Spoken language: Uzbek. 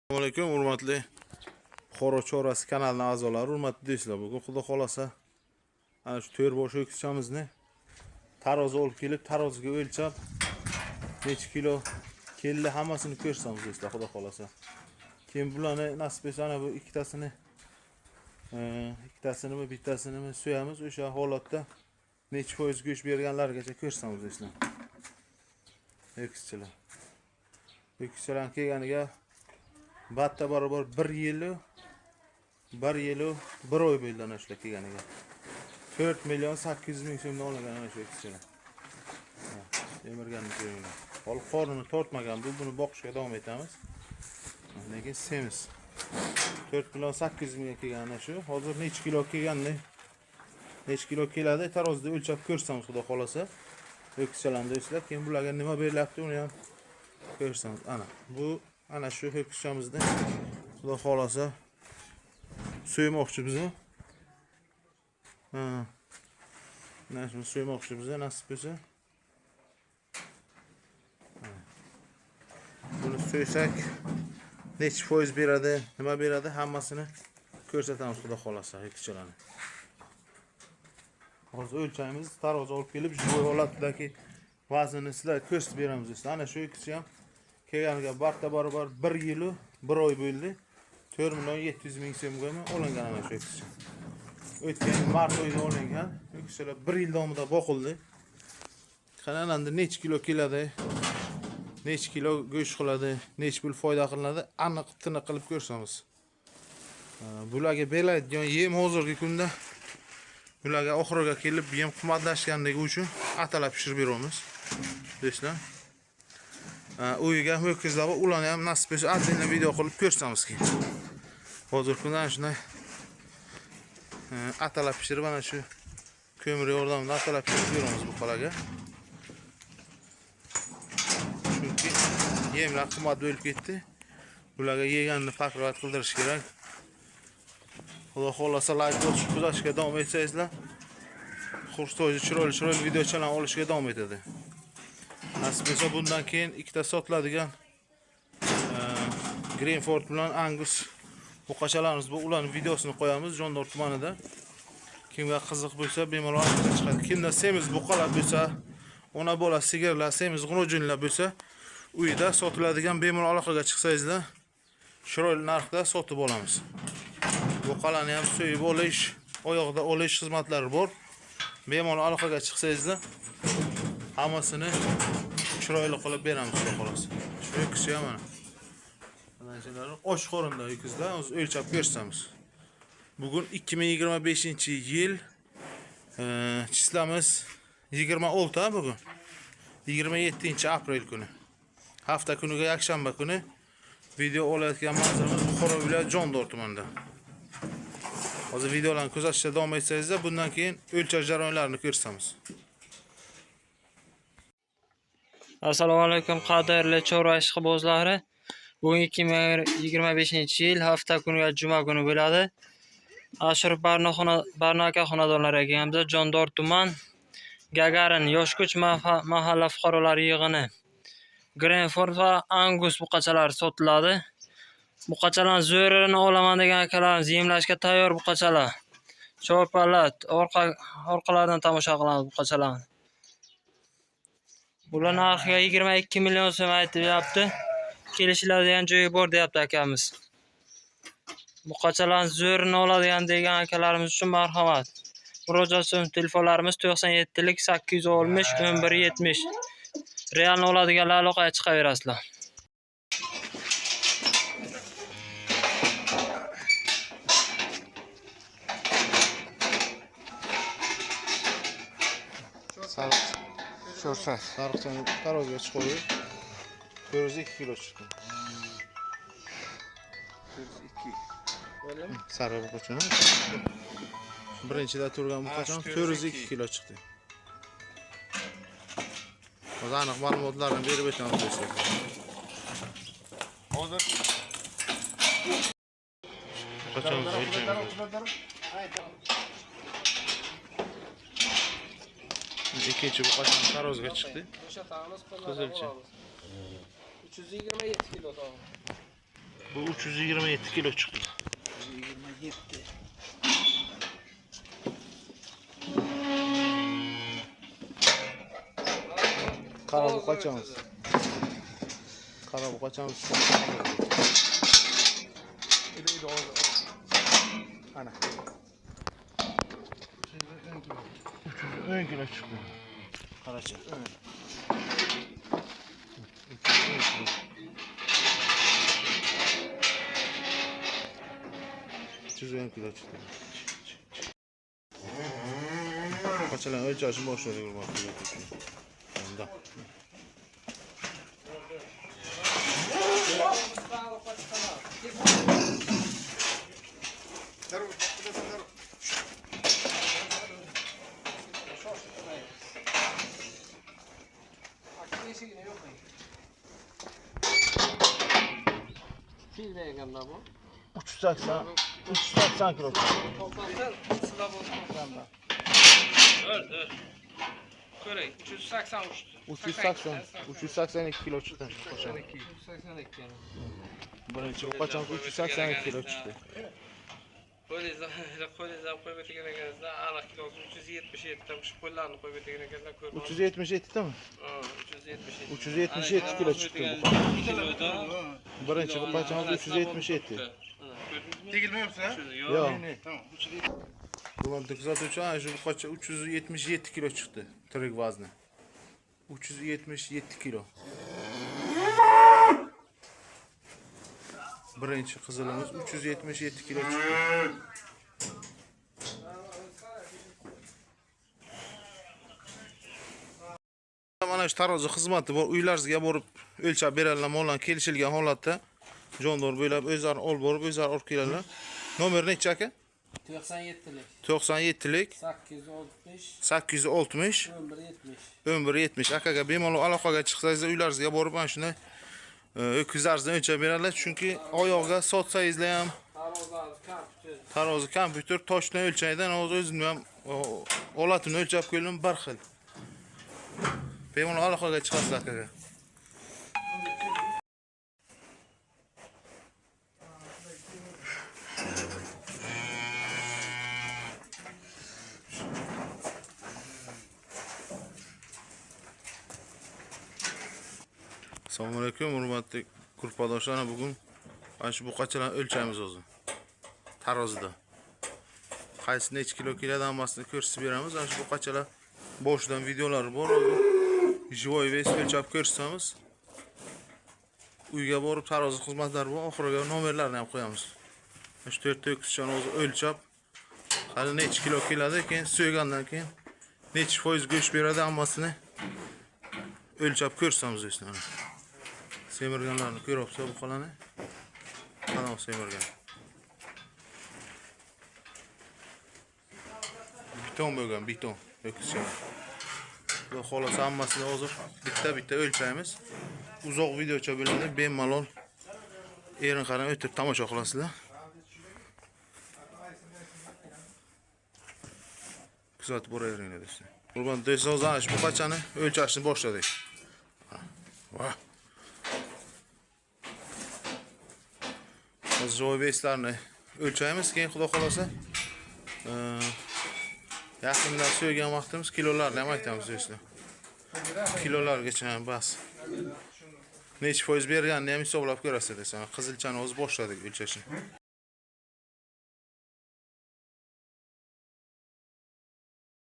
Assalomu alaykum, hurmatli Buxoro chorrasi kanalining a'zolari, hurmatli do'stlar. Bugun xudo xolasa ana shu to'rt bosh o'kizchamizni tarozi olib kelib, taroziga o'lchab, necha kilo keldi hammasini ko'rsamiz do'stlar, xudo xolasa. Keyin bularni nasib etsa ana bu ikkitasini bittasini so'yamiz. O'sha holatda necha foiz go'sht berganlargacha ko'rsamiz do'stlar. O'kizchilar. O'kizchilar kelganiga batta barobar 1 yil 1 oy bo'ldi ana shular kelganiga. 4.800.000 so'mdan olingan ana shu o'kizchilar. Emirganni ko'ringlar. Hol qornini tortmagan, buni boqishga davom etamiz. Lekin semiz. 4.800.000 ga kelgan ana shu. Hozir necha kilo kelganini, necha kilo keladi, tarozida o'lchab ko'rsamiz xudo xolasa. O'kizchalarni do'stlar, keyin bularga nima berilyapti, uni ham ko'rsamiz. Ana shu o'kizchamizni xudo xolasa so'ymoqchi biz. Mana shu so'ymoqchi biz, nasib etsa. Buni so'ysak necha foiz beradi, nima beradi, hammasini ko'rsatamiz xudo xolasa o'kizchalarni. Hozir o'lchaymiz, tarozi olib kelib, shu holatdagi vaznini sizlarga ko'rsatib beramiz do'stlar. Ana shu o'kizcha ham kelganiga batta barobar 1 yil 1 oy bo'ldi. 4.700.000 so'mga olingan ana shu o'kizcha. O'tgan mart oyida olingan. O'kizchalar 1 yil davomida boqildi. Qanaqandir necha kilo keladi, necha kilo go'sht qiladi, necha pul foyda qilinadi, aniq tiniq qilib ko'rsamiz. Bularga beriladigan yem hozirgi kunda bularga oxiriga kelib yem qimmatlashganligi uchun atalab pishirib beramiz. Do'stlar. Uyiga ho'kizlar bor, ularni ham nasib etsa atini video qilib ko'rsamiz keyin. Hozir kundan shunday atalab pishirib ana shu ko'mir yordamida atalab pishirib beramiz bu qalaga. Chunki yemlar qimmat bo'lib ketdi. Bularga yeganini farqlat qildirish kerak. Xudo xolasa like bosib kuzatishga davom etsangizlar, xursandchilik chiroyli videochalarni olishga davom etadi. Nasib etsa bundan keyin ikkita sotiladigan Greenford bilan Angus buqachalarimiz bu, ularning videosini qo'yamiz Jondor tumanida. Kimga qiziq bo'lsa bemalol chiqadi. Kimda semiz buqalar bo'lsa, ona bola sigirlar, semiz g'unojinlar bo'lsa, uyda sotiladigan bemalol aloqaga chiqsangizlar, chiroyli narxda sotib olamiz. Buqalarni ham so'yib olish, oyoqda olish xizmatlari bor. Bemalol aloqaga chiqsangizlar, hammasini chiroyli qilib beramiz xudo xolasa. Shu o'kizcha ham mana. Och qorinda o'kizlar, o'zi o'lchab ko'rsamiz. Bugun 2025-yil chislamiz 26 bugun. 27-aprel kuni. Hafta kuniga yakshanba kuni video olayotgan manzaramiz Buxoro viloyati Jondor tumanida. Hozir videolarni kuzatishda davom etsangizlar, bundan keyin o'lchash jarayonlarini ko'rsatamiz. Assalomu alaykum qadrli chorva ishqibozlari. Bugun 2025-yil hafta kuniga juma kuni bo'ladi. Ashraf Barnaka xonadonlariga kelganmiz. Jondor tuman Gagarin yoshkuch mahalla fuqarolari yig'ini. Greenford va Angus buqachalari sotiladi. Buqachalar zo'rini olaman degan akalarimiz yemlashga tayyor buqachalar. Cho'palat orqalaridan tomosha qilamiz buqachalarni. Bular narxiga 22 million so'm aytilyapti. Kelishiladigan joyi bor deyapti akamiz. Buqachalarni zo'rini oladigan degan akalarimiz uchun marhamat. Murojaat telefonlarimiz 97lik 860 1170. Realni oladiganlar aloqaga chiqaverasizlar. Sariqchani taroziga chiqarib 402 kilo chiqdi. 402. Bo'ladimi? Sariq buqachani. Birinchida turgan buqachani 402 kilo chiqdi. Hozir aniq ma'lumotlarni berib o'tamiz do'stlar. Hozir buqachamiz ikkinchi buqachani taroziga chiqdi. Qizilcha. 327 kilo tog'i. Bu 327 kilo çıktı. 27. Karabu kaçamız. Karabu kaçamız. İyi ana. 310 kilo çıktı. Karaçı. 310 kilo çıktı. Kaçalan ölçü boş veriyor bak. Onda. Fil verganda bu. 380 kilo. Toplamda sıra bozmaklarında. Dur. Körey 380 uçtu. 382 kilo çıktı. 382 yani. Bunun için kaçan 382 kilo çıktı. Böyle koy betegene geldi. Ana kilosu 377 tamış kollarını koy betegene geldi. 377 değil mi? 377. 377 kilo çıktı bu. Kiloda. Birinci bu kaçan 377. Çekilmiyor musun ha? Yok. Tamam. Ulan kızartıcı ha şu bu kaça 377 kilo çıktı. Tırık vazni. 377 kilo. Birinci kızılımız 377 kilo çıktı. Mana şu tarozi xizmati bor, uylaringizga borib o'lchab beradilar olan kelishilgan holatda jondor bo'ylab o'zlari olib borib o'zlari olib keladilar. Nomer necha aka? 97'lik. 97lik 860 860 1170. 1170 akaga bemalol aloqaga chiqsangiz uylaringizga borib mana shunday ho'kizlaringizni o'lchab beradilar, chunki oyog'iga sotsangizlar ham tarozi kompyuter toshdan o'lchaydi, o'zim ham holatini o'lchab ko'rdim bir xil. Bemalol aloqaga chiqasiz akaga. Assalomu alaykum, hurmatli kurpadoshlar. Bugun mana shu buqachalarni o'lchaymiz o'zi. Tarozida. Qaysi necha kilo keladi hammasini ko'rsatib beramiz. Mana shu buqachalar boshidan videolari bor. Живой вес o'lchab ko'rsatamiz. Uyga borib tarozi xizmatlari bor. Oxiriga nomerlarni ham qo'yamiz. Mana shu 4 ho'kizchani o'zi o'lchab, hali necha kilo keladi, keyin so'ygandan keyin necha foiz go'sht beradi hammasini o'lchab ko'rsatamiz o'zini. Semirganlarni ko'ryapsiz bu qalani. Mana semirgan. Beton bo'lgan, beton. Ho'kizchalar. Bu xolos hammasini hozir bitta o'lchaymiz. Uzoq videocha bo'ladi, bemalol erin qarab o'tib tomosha qilasizlar. Kuzatib boraveringlar do'stlar. Qurban do'stlar, bu qachani o'lchashni boshladik. Va. Hozir joy beslarni o'lchaymiz, keyin xudo xolosa yaqinda so'ygan vaqtimiz kilolarni ham aytamiz do'stlar. Kilolargacha bas. Necha foiz berganini ham hisoblab ko'rasiz do'stlar. Qizilchani o'zi boshladik o'lchashni.